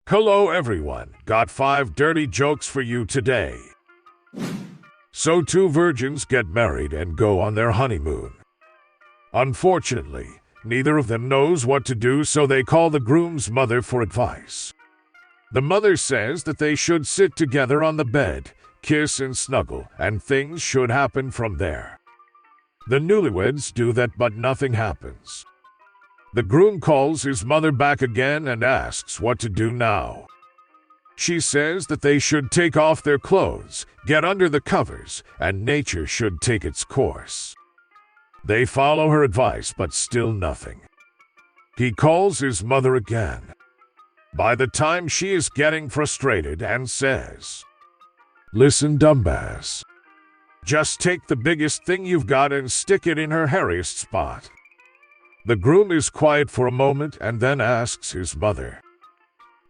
Hello everyone, got 5 dirty jokes for you today. So 2 virgins get married and go on their honeymoon. Unfortunately, neither of them knows what to do, so they call the groom's mother for advice. The mother says that they should sit together on the bed, kiss and snuggle, and things should happen from there. The newlyweds do that, but nothing happens. The groom calls his mother back again and asks what to do now. She says that they should take off their clothes, get under the covers, and nature should take its course. They follow her advice, but still nothing. He calls his mother again. By the time she is getting frustrated and says, "Listen, dumbass. Just take the biggest thing you've got and stick it in her hairiest spot." The groom is quiet for a moment and then asks his mother,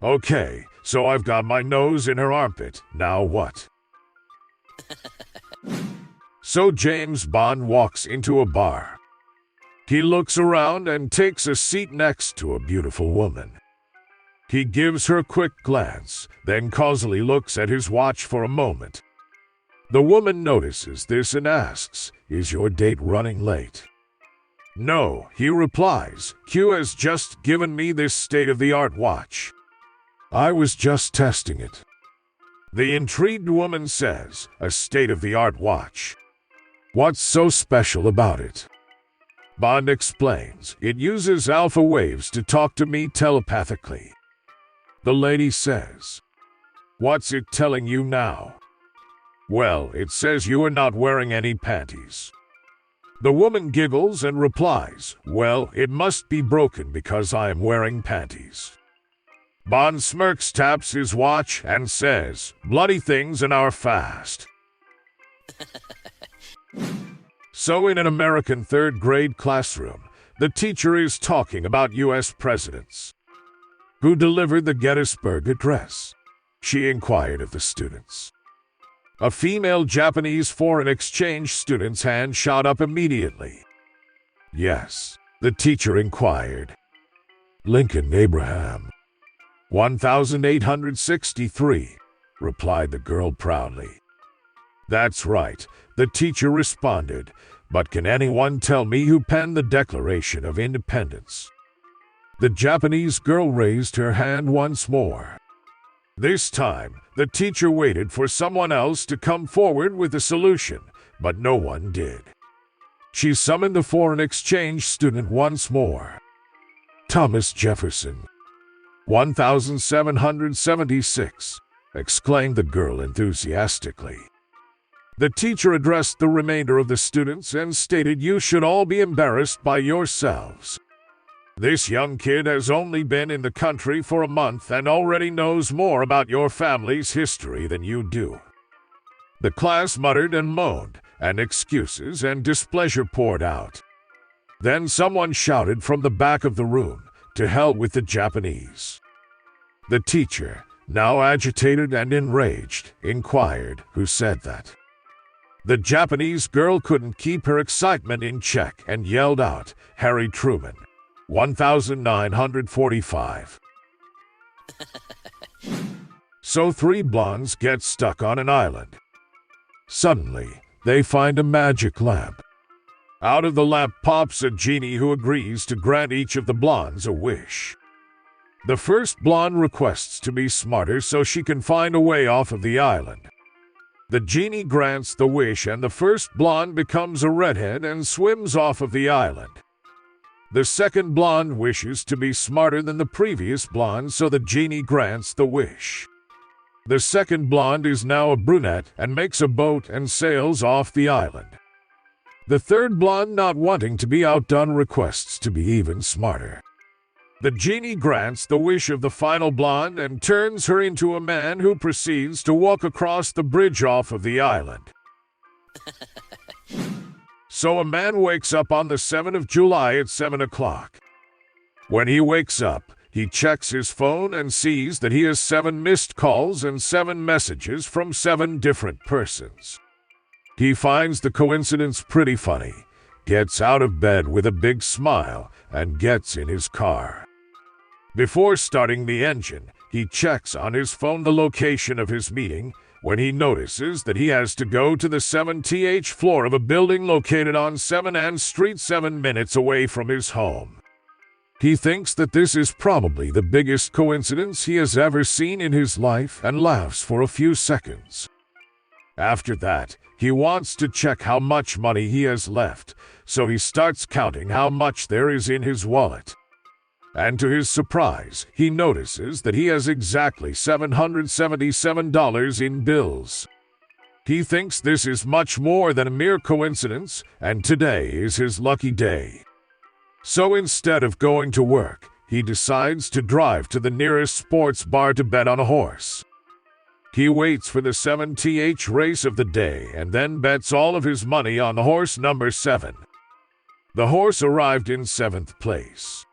"Okay, so I've got my nose in her armpit, now what?" So James Bond walks into a bar. He looks around and takes a seat next to a beautiful woman. He gives her a quick glance, then causally looks at his watch for a moment. The woman notices this and asks, "Is your date running late?" "No," he replies. "Q has just given me this state-of-the-art watch. I was just testing it." The intrigued woman says, "A state-of-the-art watch? What's so special about it?" Bond explains, "It uses alpha waves to talk to me telepathically." The lady says, "What's it telling you now?" "Well, it says you are not wearing any panties." The woman giggles and replies, "Well, it must be broken because I am wearing panties." Bond smirks, taps his watch, and says, "Bloody things and are fast." So in an American third-grade classroom, the teacher is talking about U.S. presidents. Who delivered the Gettysburg Address? She inquired of the students. A female Japanese foreign exchange student's hand shot up immediately. "Yes," the teacher inquired. "Lincoln Abraham." 1863, replied the girl proudly. "That's right," the teacher responded, "but can anyone tell me who penned the Declaration of Independence?" The Japanese girl raised her hand once more. This time, the teacher waited for someone else to come forward with a solution, but no one did. She summoned the foreign exchange student once more. "Thomas Jefferson." 1776, exclaimed the girl enthusiastically. The teacher addressed the remainder of the students and stated, "You should all be embarrassed by yourselves. This young kid has only been in the country for a month and already knows more about your family's history than you do." The class muttered and moaned, and excuses and displeasure poured out. Then someone shouted from the back of the room, "To hell with the Japanese." The teacher, now agitated and enraged, inquired who said that. The Japanese girl couldn't keep her excitement in check and yelled out, "Harry Truman." 1945. So 3 blondes get stuck on an island. Suddenly, they find a magic lamp. Out of the lamp pops a genie who agrees to grant each of the blondes a wish. The first blonde requests to be smarter so she can find a way off of the island. The genie grants the wish and the first blonde becomes a redhead and swims off of the island. The second blonde wishes to be smarter than the previous blonde, so the genie grants the wish. The second blonde is now a brunette and makes a boat and sails off the island. The third blonde, not wanting to be outdone, requests to be even smarter. The genie grants the wish of the final blonde and turns her into a man who proceeds to walk across the bridge off of the island. So a man wakes up on the 7th of July at 7 o'clock. When he wakes up, he checks his phone and sees that he has 7 missed calls and 7 messages from 7 different persons. He finds the coincidence pretty funny, gets out of bed with a big smile, and gets in his car. Before starting the engine, He checks on his phone the location of his meeting when he notices that he has to go to the 7th floor of a building located on 7 Ann Street 7 minutes away from his home. He thinks that this is probably the biggest coincidence he has ever seen in his life and laughs for a few seconds. After that, he wants to check how much money he has left, so he starts counting how much there is in his wallet. And to his surprise, he notices that he has exactly $777 in bills. He thinks this is much more than a mere coincidence, and today is his lucky day. So instead of going to work, he decides to drive to the nearest sports bar to bet on a horse. He waits for the 7th race of the day and then bets all of his money on horse number 7. The horse arrived in 7th place.